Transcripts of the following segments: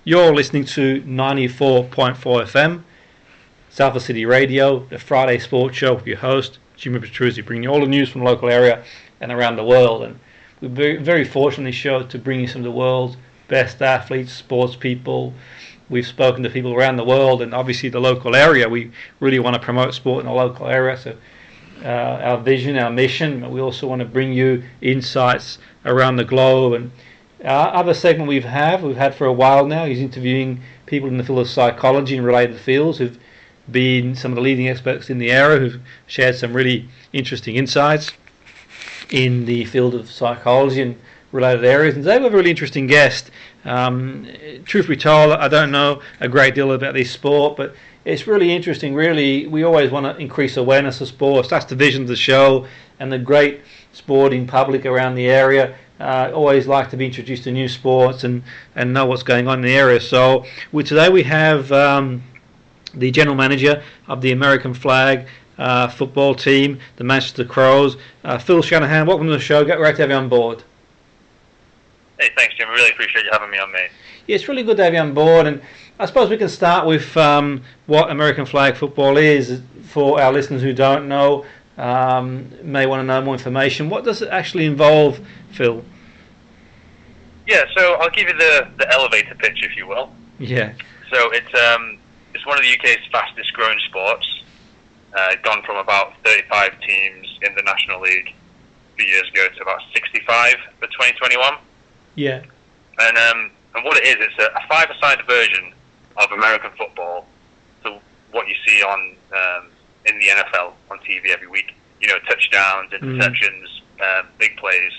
You're listening to 94.4 FM, Salford City Radio, the Friday Sports Show with your host, Jimmy Petruzzi, bringing you all the news from the local area and around the world. And we're very, very fortunate in this show to bring you some of the world's best athletes, sports people. We've spoken to people around the world, and obviously the local area. We really want to promote sport in the local area. So our vision, our mission, we also want to bring you insights around the globe. And our other segment we've had for a while now is interviewing people in the field of psychology and related fields who've been some of the leading experts in the area, who've shared some really interesting insights in the field of psychology and related areas. And today we have a really interesting guest. Truth be told, I don't know a great deal about this sport, but it's really interesting. Really, we always want to increase awareness of sports. That's the vision of the show, and the great sporting public around the area always like to be introduced to new sports and know what's going on in the area. So today we have the general manager of the American flag football team, the Manchester Crows, Phil Shanahan. Welcome to the show. Great to have you on board. Hey, thanks, Jim. I really appreciate you having me on, mate. Yeah, it's really good to have you on board, and I suppose we can start with what American flag football is for our listeners who don't know. May want to know more information. What does it actually involve, Phil? Yeah, so I'll give you the elevator pitch, if you will. Yeah. So it's one of the UK's fastest growing sports. Gone from about 35 teams in the National League a few years ago to about 65 for 2021. Yeah. And what it is, it's a five-a-side version of American football. So what you see on in the NFL on TV every week, touchdowns, interceptions, big plays,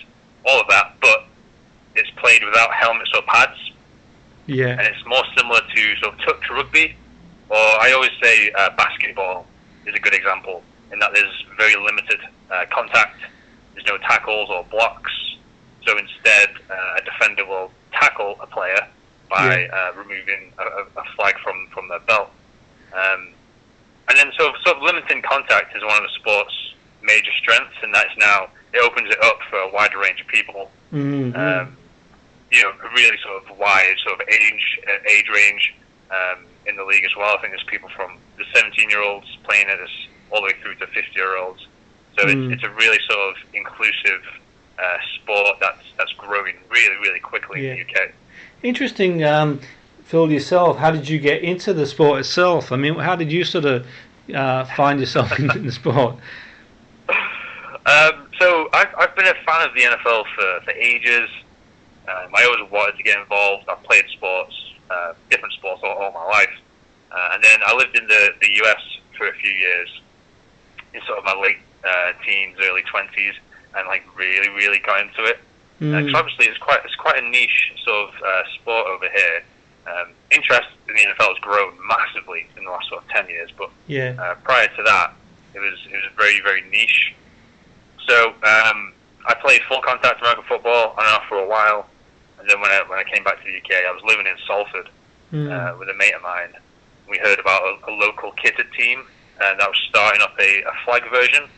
all of that. But it's played without helmets or pads. Yeah. And it's more similar to sort of touch rugby, or I always say basketball is a good example in that there's very limited contact. There's no tackles or blocks. So instead, a defender will tackle a player by removing a flag from their belt. And then sort of limiting contact is one of the sport's major strengths, and that's now, it opens it up for a wider range of people. Mm-hmm. A really sort of wide sort of age range in the league as well. I think there's people from the 17-year-olds playing it all the way through to 50-year-olds. So it's a really sort of inclusive sport that's growing really, really quickly in the UK. Interesting, Phil, yourself, how did you get into the sport itself? I mean, how did you sort of find yourself in the sport? So I've been a fan of the NFL for ages. I always wanted to get involved. I've played sports, different sports all my life. And then I lived in the US for a few years, in sort of my late teens, early 20s, and really, really got into it. Because obviously it's quite a niche sort of sport over here. Interest in the NFL has grown massively in the last sort of 10 years, but prior to that, it was very, very niche. So I played full contact American football on and off for a while, and then when I came back to the UK, I was living in Salford with a mate of mine. We heard about a local kitted team that was starting up a flag version.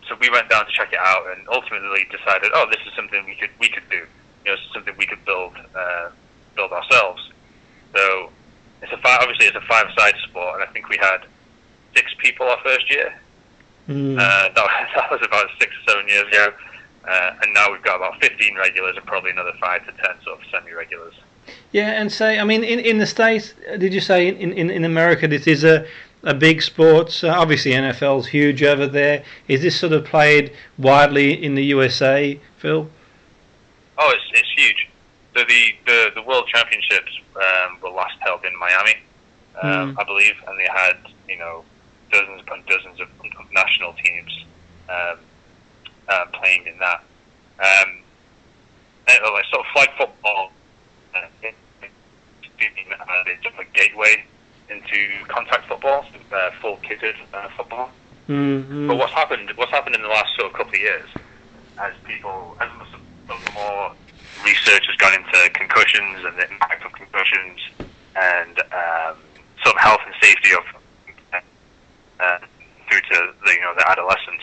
So we went down to check it out, and ultimately decided, this is something we could do. It's something we could build ourselves. So obviously it's a five-side sport, and I think we had 6 people our first year. That was about 6 or 7 years ago, and now we've got about 15 regulars and probably another 5 to 10 sort of semi-regulars. Yeah, and say, I mean, in the States, did you say in America this is a big sport? Obviously NFL's huge over there. Is this sort of played widely in the USA, Phil? Oh, it's huge. So the World Championships were last held in Miami, I believe, and they had dozens upon dozens of national teams playing in that. And sort of flag football it's a gateway into contact football, full kitted football. But what's happened in the last sort of couple of years, as more research has gone into concussions and the impact of concussions and sort of health and safety of through to the adolescence,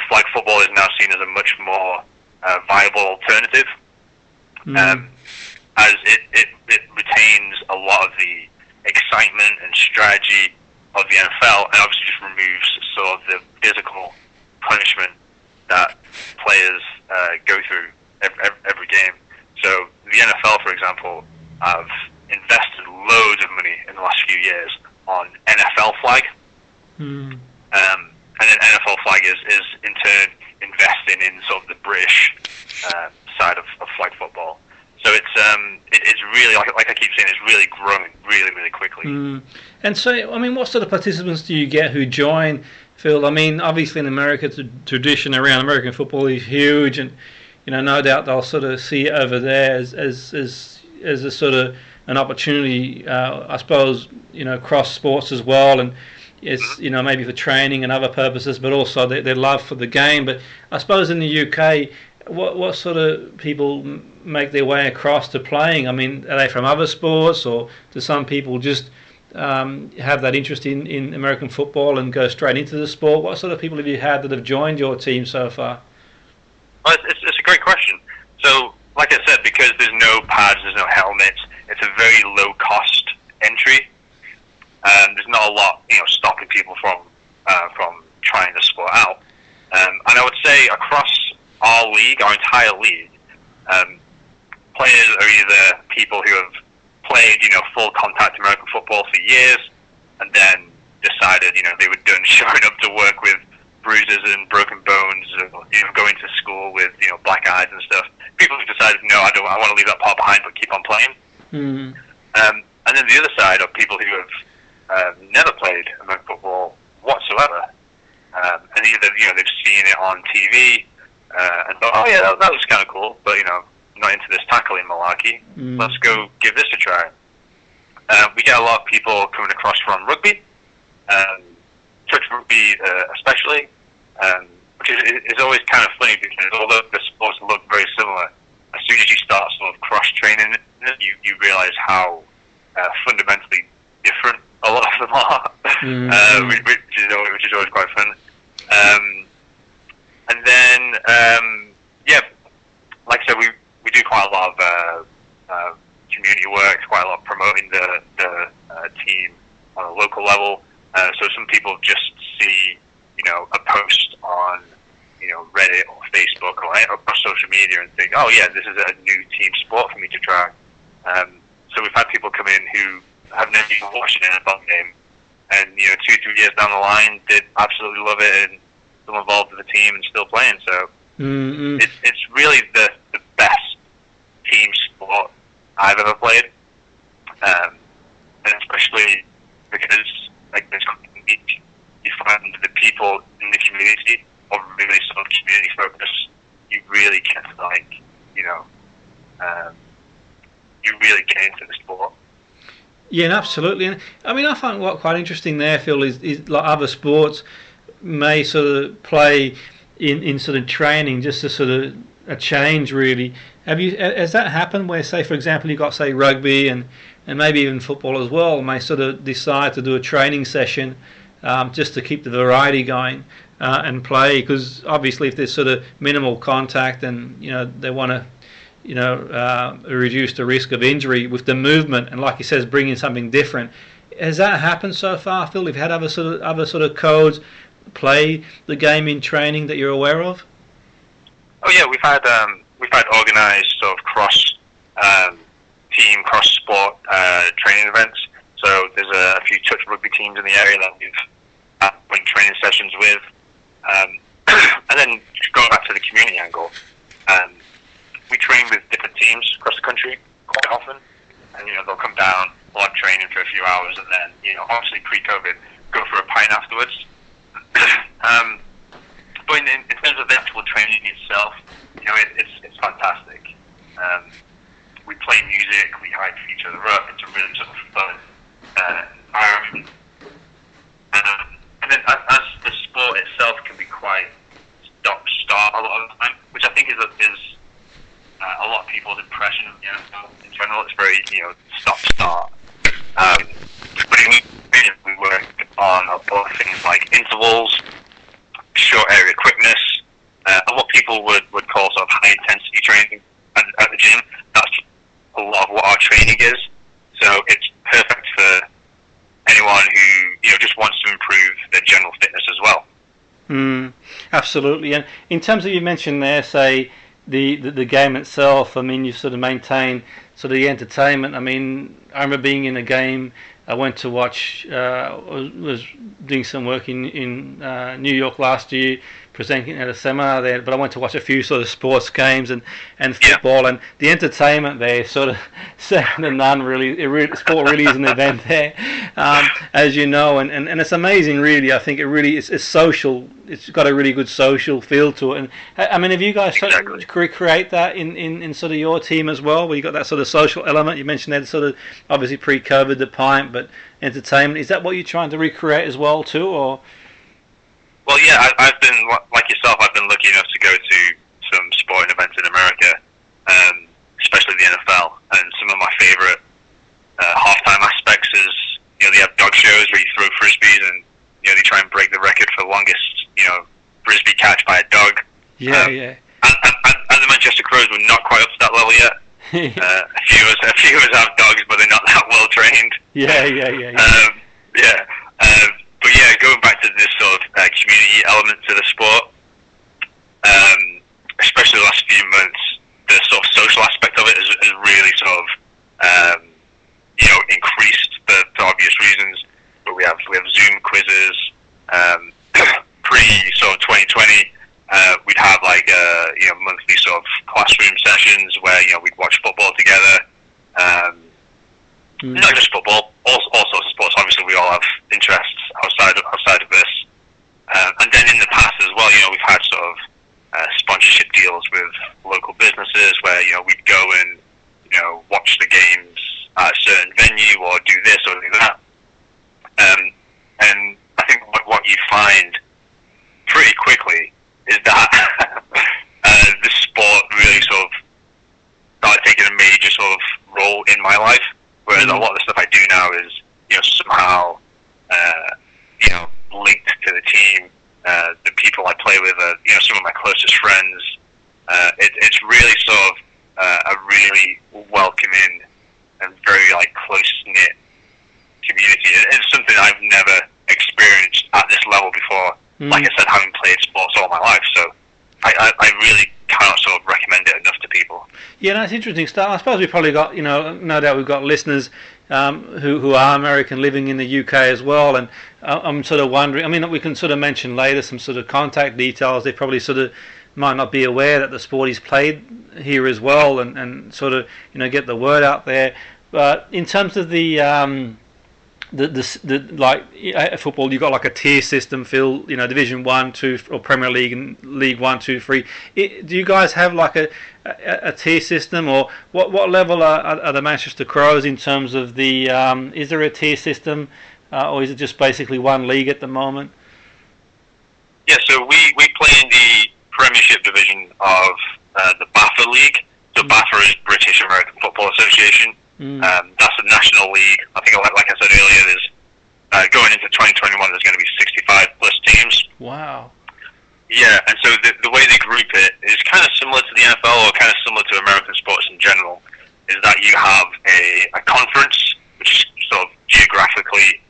flag football is now seen as a much more viable alternative. as it retains a lot of the excitement and strategy of the NFL, and obviously just removes sort of the physical punishment that players go through every game. So the NFL, for example, have invested loads of money in the last few years on NFL flag. And then NFL flag is in turn investing in sort of the British side of flag football. So it's really, like I keep saying, it's really growing really quickly. And so, I mean, what sort of participants do you get who join, Phil? I mean, obviously in America, the tradition around American football is huge, and no doubt they'll sort of see it over there as a sort of an opportunity, I suppose, cross sports as well, and it's maybe for training and other purposes, but also their love for the game. But I suppose in the UK, what sort of people make their way across to playing? I mean, are they from other sports, or do some people just have that interest in American football and go straight into the sport? What sort of people have you had that have joined your team so far? Well, it's a great question. So, like I said, because there's no pads, there's no helmets, it's a very low cost entry. There's not a lot, stopping people from trying the sport out. And I would say across our league, our entire league, players are either people who have played, full contact American football for years, and then decided, they were done showing up to work with bruises and broken bones, or, going to school with, black eyes and stuff. People who decided, no, I want to leave that part behind, but keep on playing. And then the other side are people who have never played American football whatsoever, and either they've seen it on TV and thought, oh yeah, that looks kind of cool, but not into this tackling malarkey. Let's go give this a try. We get a lot of people coming across from rugby, touch rugby especially, which is always kind of funny because although the sports look very similar, as soon as you start sort of cross training, you realise how fundamentally different a lot of them are, which is always quite fun. And then, like I said, we do quite a lot of community work, quite a lot of promoting the team on a local level. So some people just see, a post on, Reddit or Facebook or across social media and think, oh yeah, this is a new team sport for me to try. So we've had people come in who have never even watched an NFL game, and 2-3 years down the line, did absolutely love it and still involved with the team and still playing. So it's really the best team sport I've ever played, and especially because you find the people in the community are really sort of community focused. You really get to you really get into the sport. Yeah, absolutely. And I mean, I find what quite interesting there, Phil, is like other sports may sort of play in sort of training just to sort of a change, really. Has that happened where, say, for example, you've got, say, rugby and maybe even football as well, may sort of decide to do a training session just to keep the variety going and play? Because obviously if there's sort of minimal contact and, they want to reduce the risk of injury with the movement, and like he says, bring in something different. Has that happened so far, Phil? You've had other sort of codes play the game in training that you're aware of? Oh yeah, we've had organised sort of cross team, cross sport training events. So there's a few touch rugby teams in the area that we've had training sessions with, and then going back to the community angle. We train with different teams across the country quite often, and they'll come down, we'll have training for a few hours, and then obviously pre-COVID, go for a pint afterwards. But in terms of the actual training itself, it's fantastic. We play music, we hype each other up. It's a really sort of fun environment. And then as the sport itself can be quite stop-start a lot of the time, which I think is a lot of people's impression of the NFL in general. It's very, stop-start. But we work on a lot of things like intervals, short area quickness, and what people would call sort of high-intensity training at the gym. That's a lot of training is. So it's perfect for anyone who just wants to improve their general fitness as well. Absolutely. And in terms of, you mentioned there, say the game itself. I mean, you sort of maintain sort of the entertainment. I mean, I remember being in a game. I went to watch. Was doing some work in New York last year, presenting at a seminar there. But I went to watch a few sort of sports games and football, and the entertainment there sort of second to none. Sport really is an event there, as you know, and it's amazing. Really, I think it's social. It's got a really good social feel to it. And I mean, have you guys tried to recreate that in sort of your team as well, where you got that sort of social element? You mentioned that sort of obviously pre-COVID, the pint, but entertainment. Is that what you're trying to recreate as well too, or? Well, yeah, I've been, like yourself, I've been lucky enough to go to some sporting events in America, especially the NFL, and some of my favourite halftime aspects is, they have dog shows where you throw frisbees and, they try and break the record for the longest, frisbee catch by a dog. Yeah. And the Manchester Crows were not quite up to that level yet. A few of us have dogs, but they're not that well trained. Yeah. But yeah, going back to this sort of community element to the sport, especially the last few months, the sort of social aspect of it has really sort of increased for obvious reasons. But we have Zoom quizzes. Pre sort of 2020, we'd have like monthly sort of classroom sessions where we'd watch football together. Not just football, all sorts of sports. Obviously, we all have interests outside of this. And then in the past as well, we've had sort of sponsorship deals with local businesses where we'd go and watch the games at a certain venue or do this or do that. And I think what you find pretty quickly is that the sport really sort of started taking a major sort of role in my life. Whereas a lot of the stuff I do now is, somehow, linked to the team. The people I play with are, some of my closest friends. It's really sort of a really welcoming and very, close-knit community. It's something I've never experienced at this level before. Like I said, having played sports all my life. So I really cannot sort of recommend it enough to people. Yeah, that's interesting stuff. I suppose we've probably got, no doubt we've got listeners who are American living in the UK as well, and I'm sort of wondering, I mean, we can sort of mention later some sort of contact details. They probably sort of might not be aware that the sport is played here as well, and sort of, get the word out there. But in terms of the football, you've got like a tier system, Phil, Division 1, 2, or Premier League and League 1, 2, 3. Do you guys have like a tier system, or what level are the Manchester Crows in terms of the, is there a tier system, or is it just basically one league at the moment? Yeah, so we play in the Premiership division of the BAFA League. So BAFA is British American Football Association. That's a national league. I think, like I said earlier, there's going into 2021, there's going to be 65 plus teams. Wow. Yeah, and so the way they group it is kind of similar to the NFL, or kind of similar to American sports in general, is that you have a conference, which is sort of geographically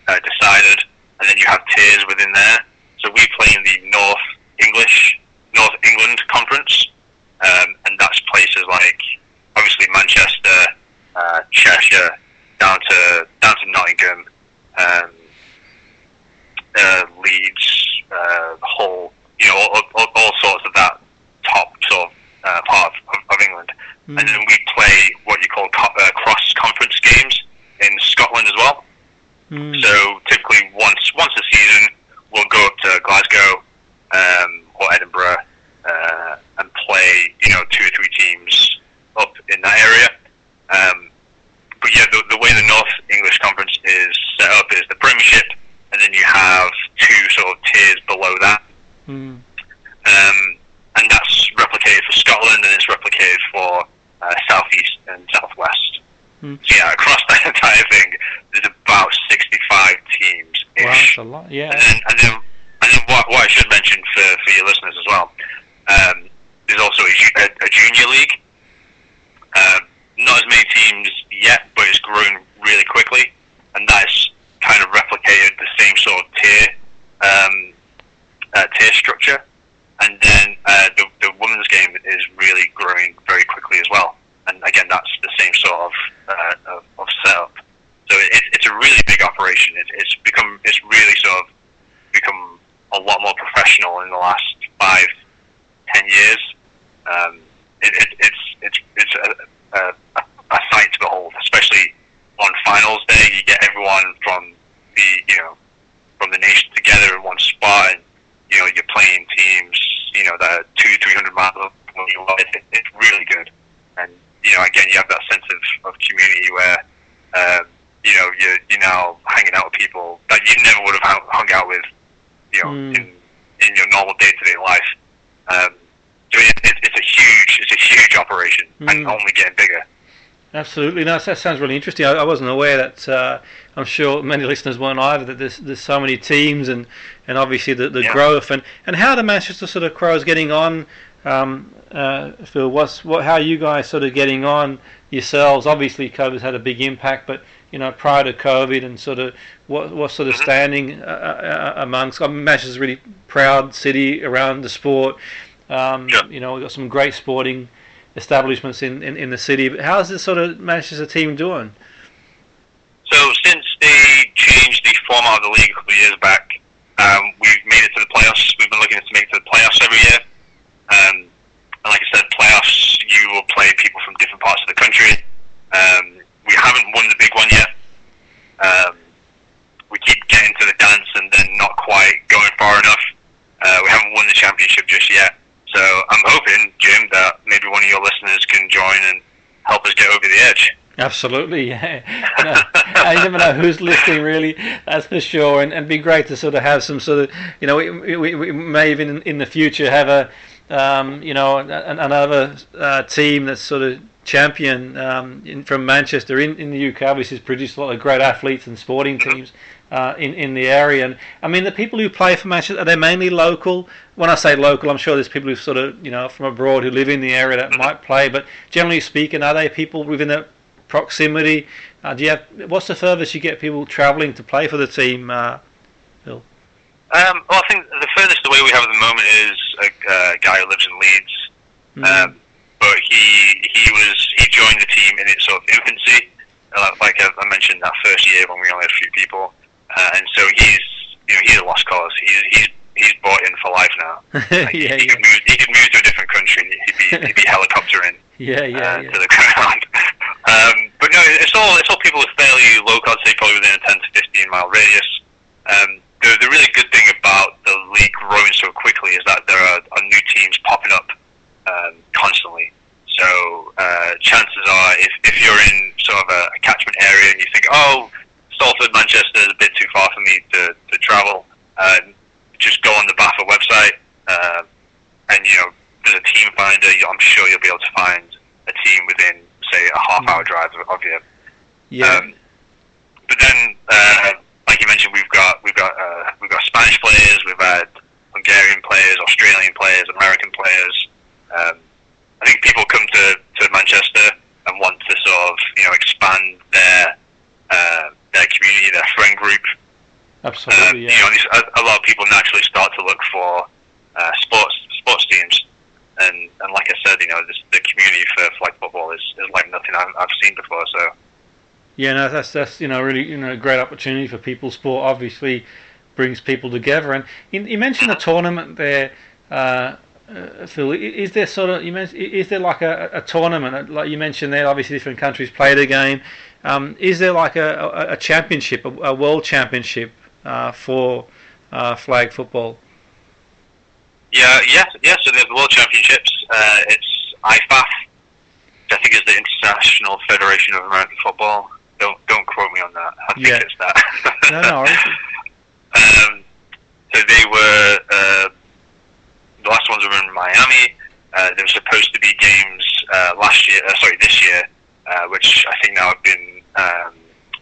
decided, and then you have tiers within there. So we play in the North England Conference, and that's places like, obviously Manchester, Cheshire, down to Nottingham, Leeds, Hull, all sorts of that top sort of part of England. And then we play what you call cross-conference games in Scotland as well. So typically once a season, we'll go up to Glasgow or Edinburgh and play, 2 or 3 teams up in that area. But yeah, the way the North English Conference is set up is the Premiership, and then you have 2 sort of tiers below that. And that's replicated for Scotland, and it's replicated for South East and South West. So yeah, across that entire thing, there's about 65 teams. Wow, that's a lot. Yeah. And then what I should mention for your listeners as well, there's also a junior league. teams yet, but it's grown really quickly, and that's kind of replicated the same sort of tier structure. And then the women's game is really growing very quickly as well. And again, that's the same sort of setup. So it's a really big operation. It's really sort of become a lot more professional in the last 5-10 years. It's a sight to behold, especially on finals day. You get everyone from the nation together in one spot, and you're playing teams that are 200-300 miles up from you. It's really good, and again, you have that sense of community where you're now hanging out with people that you never would have hung out with in your normal day-to-day life. So it's a huge operation, and only getting bigger. Absolutely. No, that sounds really interesting. I wasn't aware that. I'm sure many listeners weren't either. That there's so many teams, and obviously the growth and how the Manchester sort of Crows getting on. Phil, how are you guys sort of getting on yourselves? Obviously, COVID's had a big impact, but prior to COVID, and sort of what sort of standing amongst. Manchester's a really proud city around the sport. We've got some great sporting establishments in the city. But how's this sort of Manchester team doing? So since they changed the format of the league a couple of years back, we've made it to the playoffs. We've been looking to make it to the playoffs every year. And like I said, playoffs, you will play people from different parts of the country. We haven't won the big one yet. We keep getting to the dance and then not quite going far enough. We haven't won the championship just yet. So I'm hoping, Jim, that maybe one of your listeners can join and help us get over the edge. Absolutely, yeah. I never know who's listening, really. That's for sure. And it'd be great to sort of have some sort of, we may even in the future have another team that's sort of champion from Manchester in the UK. Obviously, has produced a lot of great athletes and sporting teams in the area. And I mean, the people who play for Manchester, are they mainly local? When I say local, I'm sure there's people who sort of from abroad who live in the area that might play. But generally speaking, are they people within the proximity? What's the furthest you get people travelling to play for the team, Phil? Well, I think the furthest away we have at the moment is a guy who lives in Leeds. But he joined the team in its sort of infancy, like I mentioned, that first year when we only had a few people, and so he's a lost cause. He's bought in for life now. He could move to a different country. He'd be helicoptering to the ground. But no, it's all people with fairly local. I'd say probably within a 10 to 15 mile radius. The really good thing about the league growing so quickly is that there are new teams popping up constantly. So chances are, if you're in sort of a catchment area and you think, Salford, Manchester is a bit too far for me to travel, just go on the BAFA website, and there's a team finder. I'm sure you'll be able to find a team within, say, a half-hour drive of you. Yeah. But then, like you mentioned, we've got Spanish players, we've had Hungarian players, Australian players, American players. I think people come to Manchester and want to sort of expand their community, their friend group. Absolutely, a lot of people naturally start to look for sports teams, and like I said, the community for flag football is like nothing I've seen before. So yeah, no, that's really a great opportunity for people. Sport obviously brings people together, and you mentioned a tournament there. Phil, is there sort of is there like a tournament like you mentioned there? Obviously, different countries play the game. Is there like a championship, a world championship for flag football? Yes. So there's the World Championships. It's IFAF, which I think is the International Federation of American Football. Don't quote me on that. I think it's that. No. So they were. The last ones were in Miami. There were supposed to be games this year, which I think now have been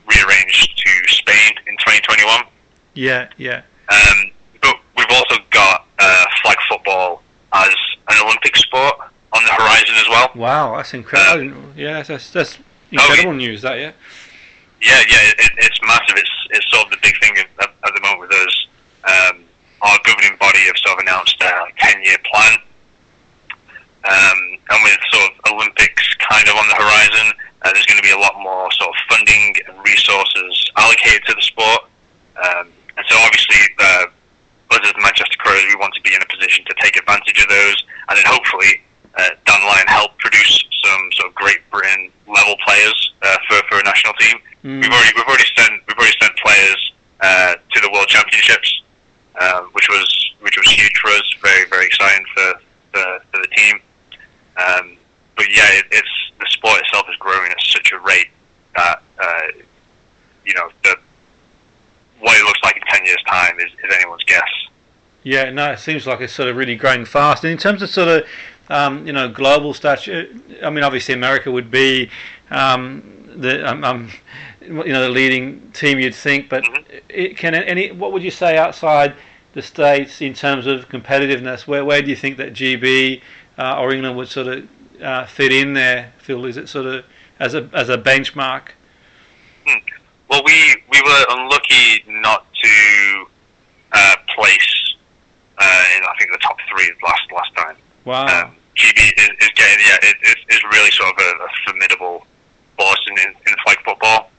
rearranged to Spain in 2021. Yeah. But we've also got flag football as an Olympic sport on the horizon as well. Wow, that's incredible. Yeah, that's incredible news, that, yeah? Yeah, it's massive. It's sort of the big thing at the moment with us. Our governing body have sort of announced a 10-year plan, and with sort of Olympics kind of on the horizon, there's going to be a lot more sort of funding and resources allocated to the sport. And so obviously, us as the Manchester Crows, we want to be in a position to take advantage of those, and then hopefully down the line help produce some sort of Great Britain level players for a national team. We've already sent players to the World Championships, which was huge for us. Very, very exciting for the team. But yeah, it's the sport itself is growing at such a rate that what it looks like in 10 years' time is anyone's guess. Yeah, no, it seems like it's sort of really growing fast. And in terms of sort of global stature, I mean, obviously America would be the leading team, you'd think. But what would you say outside the States in terms of competitiveness? Where do you think that GB or England would sort of fit in there, Phil? Is it sort of as a benchmark? Well, we were unlucky not to place in, I think, the top 3 last time. Wow. GB is getting, it's really sort of a formidable force in flag football.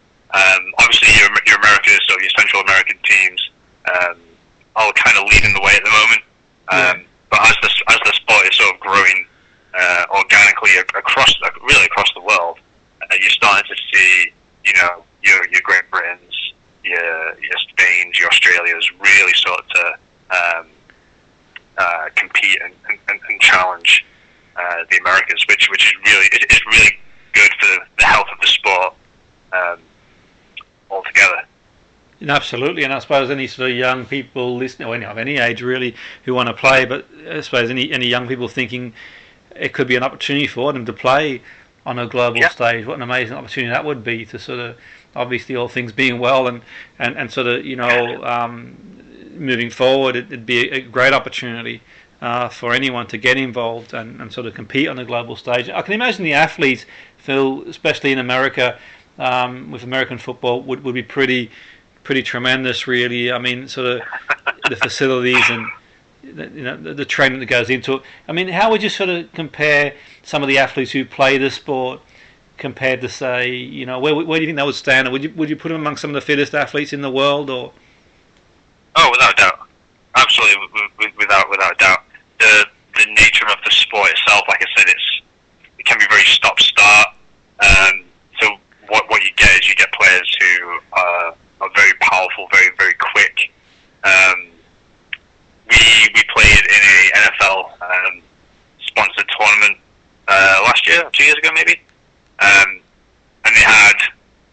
Obviously, your Americas, so your Central American teams, are kind of leading the way at the moment. But as the sport is sort of growing organically across the world, you're starting to see, your Great Britains, your Spains, your Australias really sort to compete and challenge the Americas, which is really good for the health of the sport altogether. Absolutely, and I suppose any sort of young people listening, or any of any age really, who want to play, but I suppose any young people thinking it could be an opportunity for them to play on a global stage. What an amazing opportunity that would be to sort of, obviously all things being well and sort of, moving forward, it'd be a great opportunity for anyone to get involved and sort of compete on a global stage. I can imagine the athletes, Phil, especially in America, with American football, would be pretty tremendous, really. I mean, sort of the facilities and the training that goes into it. I mean, how would you sort of compare some of the athletes who play the sport compared to, say, where do you think they would stand? Or would you put them among some of the fittest athletes in the world, or? Oh, without doubt, absolutely, without doubt. The nature of the sport itself, like I said, it can be very stop-start. So what you get is you get players who are very powerful, very, very quick. We played in a NFL sponsored tournament last year, 2 years ago maybe, and they had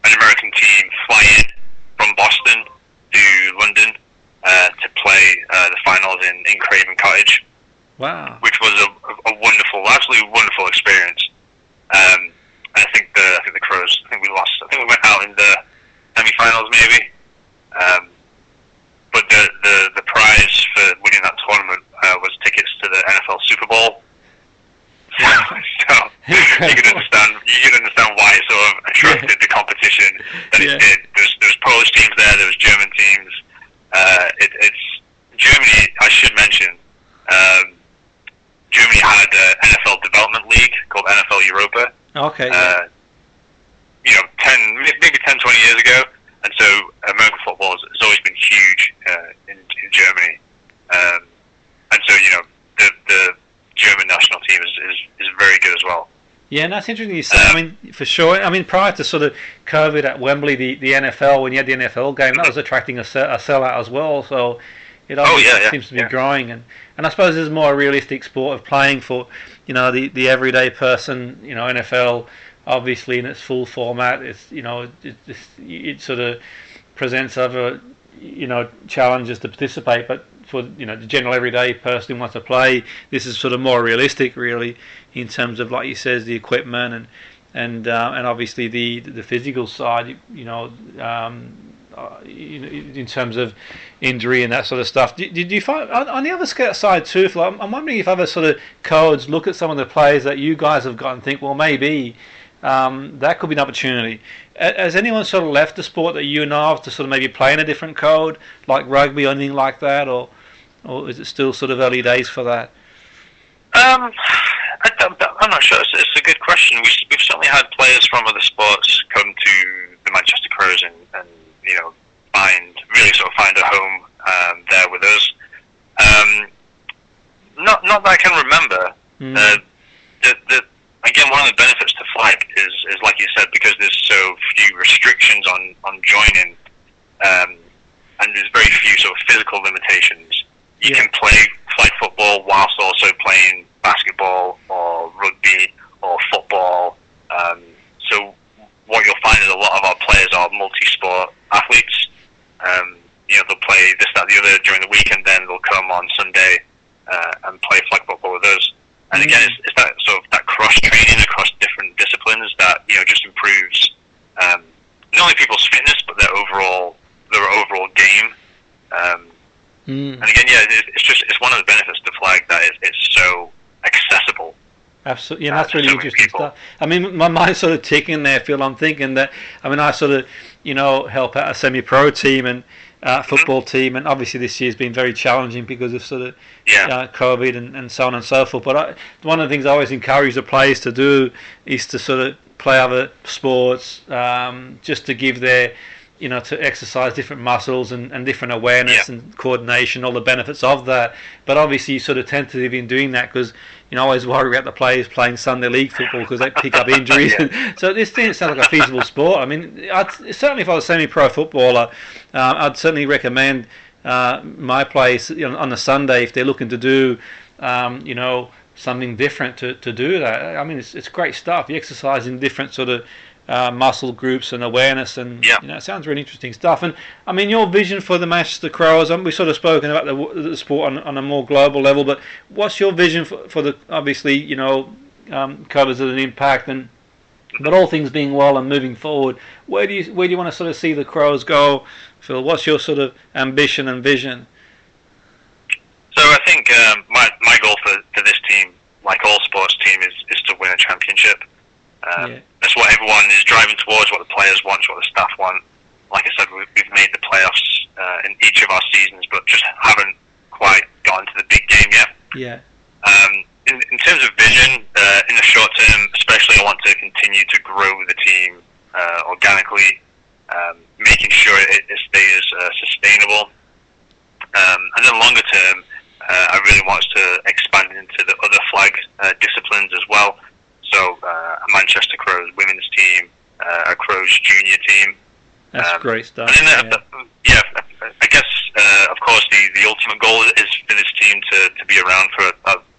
an American team fly in from Boston to London to play the finals in Craven Cottage. Wow! Which was a wonderful, absolutely wonderful experience. And I think the Crows. I think we lost. I think we went out in the semi-finals maybe. But the prize for winning that tournament was tickets to the NFL Super Bowl. So you can understand why it sort of attracted the competition that it did. There's Polish teams there. There was German teams. It's Germany. I should mention. Germany had an NFL development league called NFL Europa. Okay. 10, 20 years ago, and so American football has always been huge in Germany, and so the German national team is very good as well. Yeah, and that's interesting you say. I mean, for sure. I mean, prior to sort of COVID at Wembley, the NFL, when you had the NFL game, that was attracting a sellout as well. So it obviously seems to be growing, and I suppose there's a more realistic sport of playing for, the everyday person. NFL, obviously in its full format, it sort of presents other challenges to participate, but for the general everyday person who wants to play, this is sort of more realistic, really, in terms of, like you says, the equipment and obviously the physical side, in terms of injury and that sort of stuff. Did you find on the other side too, Phil, I'm wondering if other sort of codes look at some of the players that you guys have got and think, well, maybe that could be an opportunity. Has anyone sort of left the sport that you know of to sort of maybe play in a different code, like rugby or anything like that, or is it still sort of early days for that? I'm not sure. It's a good question. We've certainly had players from other sports come to the Manchester Crows and find a home there with us. Not that I can remember. Again, one of the benefits to flag is like you said, because there's so few restrictions on joining, and there's very few sort of physical limitations. You can play flag football whilst also playing basketball or rugby or football. So what you'll find is a lot of our players are multi-sport athletes. They'll play this, that, the other during the week, and then they'll come on Sunday and play flag football with us. And again, it's that sort of that cross training across different disciplines that just improves not only people's fitness but their overall game. And again, it's one of the benefits to flag that it's so accessible. Absolutely, yeah, that's really interesting stuff. I mean, my mind's sort of ticking there, Phil. I'm thinking that, I sort of, help out a semi-pro team and football team, and obviously this year's been very challenging because of sort of COVID and so on and so forth. But one of the things I always encourage the players to do is to sort of play other sports, just to give their, to exercise different muscles and different awareness and coordination, all the benefits of that. But obviously you're sort of tentative in doing that because, I always worry about the players playing Sunday league football because they pick up injuries. So this thing sounds like a feasible sport. I mean, certainly if I was a semi-pro footballer, I'd certainly recommend my players on a Sunday if they're looking to do, something different to do that. I mean, it's great stuff. You exercise in different sort of muscle groups and awareness, and it sounds really interesting stuff. And I mean, your vision for the Manchester Crows, we've sort of spoken about the sport on a more global level, but what's your vision for the, obviously, COVID's had an impact, but all things being well and moving forward, where do you want to sort of see the Crows go, Phil? What's your sort of ambition and vision? So I think my goal for this team, like all sports team, is to win a championship. That's what everyone is driving towards, what the players want, what the staff want. Like I said, we've made the playoffs in each of our seasons, but just haven't quite gotten to the big game yet. Yeah. In terms of vision, in the short term, especially, I want to continue to grow the team organically, making sure it stays sustainable. And then longer term, I really want us to expand into the other flag disciplines as well. So a Manchester Crows women's team, a Crows junior team. That's great stuff. And then, I guess, of course, the ultimate goal is for this team to be around for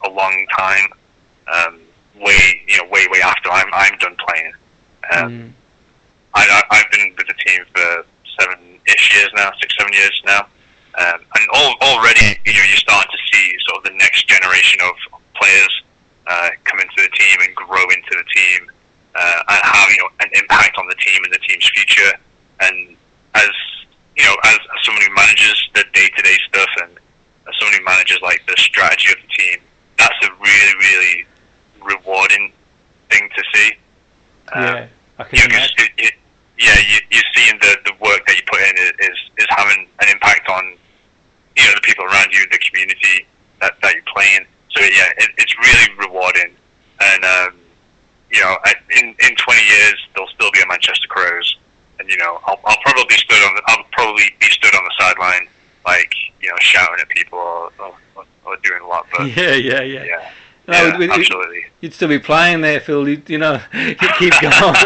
a long time, way after I'm done playing. I've been with the team for 6-7 years now, and already you're starting to see sort of the next generation of players come into the team and grow into the team, and have an impact on the team and the team's future. And as someone who manages the day-to-day stuff, and as someone who manages like the strategy of the team, that's a really, really rewarding thing to see. I can imagine. You're seeing the work that you put in is having an impact on the people around you, the community that you're playing. So it's really rewarding, and in 20 years there'll still be a Manchester Crows, and I'll probably be stood on the sideline, like shouting at people or doing a lot. But absolutely. You'd still be playing there, Phil. You keep going,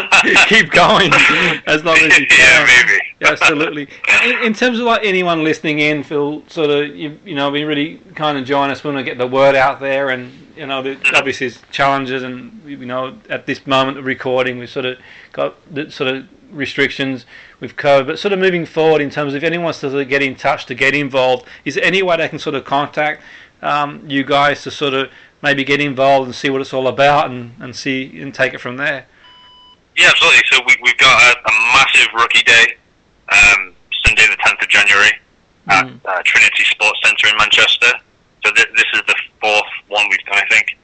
keep going as long as you can. Yeah, maybe. Absolutely. In terms of like anyone listening in, Phil, sort of been really kind of join us when we get the word out there, and obviously there's challenges, and at this moment of recording we've sort of got the sort of restrictions with COVID, but sort of moving forward in terms of if anyone wants to sort of get in touch, to get involved, is there any way they can sort of contact you guys to sort of maybe get involved and see what it's all about and see and take it from there? Yeah, absolutely. So we've got a massive rookie day, Sunday the 10th of January at Trinity Sports Centre in Manchester. So this is the fourth one we've done, I think,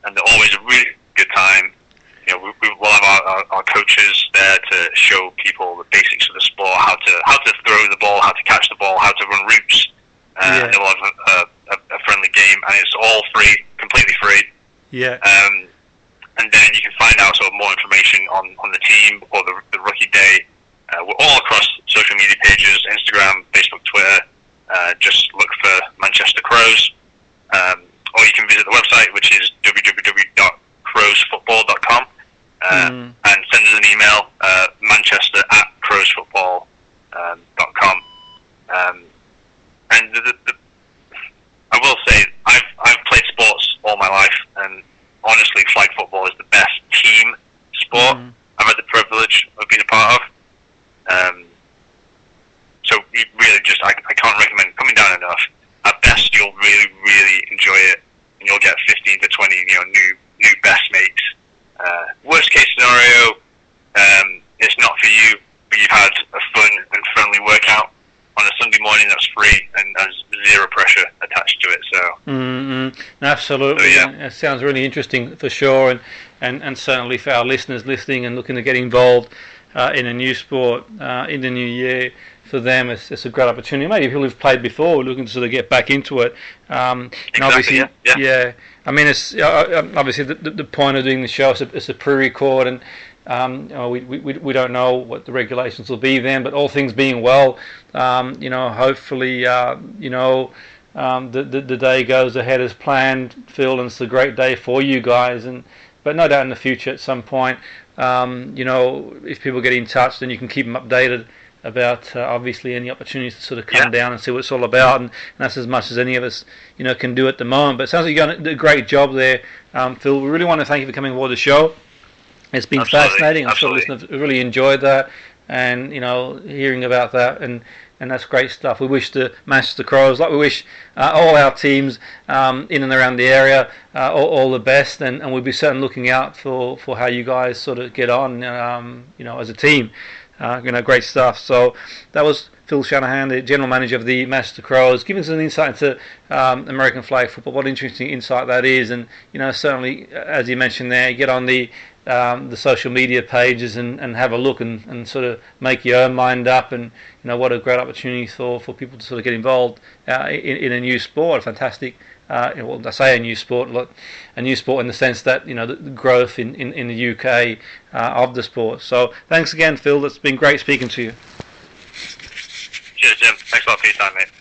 and they're always a really good time. We'll have our coaches there to show people the basics of the sport, how to throw the ball, how to catch the ball, how to run routes. And they'll have a friendly game, and it's all free, completely free. Yeah. And then you can find out sort of more information on the team or the rookie day. We're all across social media pages: Instagram, Facebook, Twitter. Just look for Manchester Crows. Or you can visit the website, which is www.crowsfootball.com, and send us an email, manchester@crowsfootball.com. And I will say, I've played sports all my life, and honestly, flag football is the best team sport I've had the privilege of being a part of. So you really just, I can't recommend coming down enough. At best, you'll really, really enjoy it, and you'll get 15 to 20, new best mates. Worst case scenario, it's not for you, but you've had a fun and friendly workout on a Sunday morning that's free and has zero pressure attached to it. So absolutely, so, yeah. It sounds really interesting for sure, and certainly for our listeners listening and looking to get involved in a new sport in the new year. For them, it's a great opportunity. Maybe people who've played before are looking to sort of get back into it. And obviously, yeah. I mean, it's obviously the point of doing the show is a pre-record, and we don't know what the regulations will be then. But all things being well, hopefully, the day goes ahead as planned, Phil, and it's a great day for you guys. But no doubt in the future, at some point, if people get in touch, then you can keep them updated about obviously any opportunities to sort of come down and see what it's all about, and that's as much as any of us can do at the moment. But it sounds like you're doing a great job there, Phil. We really want to thank you for coming aboard the show. It's been fascinating. I'm sure listeners have really enjoyed that, and hearing about that, and that's great stuff. We wish the Manchester Crows, like we wish all our teams in and around the area, all the best, and we'll be certainly looking out for how you guys sort of get on, as a team. Great stuff. So that was Phil Shanahan, the general manager of the Manchester Crows, giving us an insight into American flag football. What an interesting insight that is, and certainly, as you mentioned there, get on the social media pages and have a look and sort of make your own mind up, and what a great opportunity for people to sort of get involved in a new sport. A fantastic. I say a new sport in the sense that the growth in the UK of the sport. So thanks again, Phil. It's been great speaking to you. Cheers, Jim. Thanks a lot for your time, mate.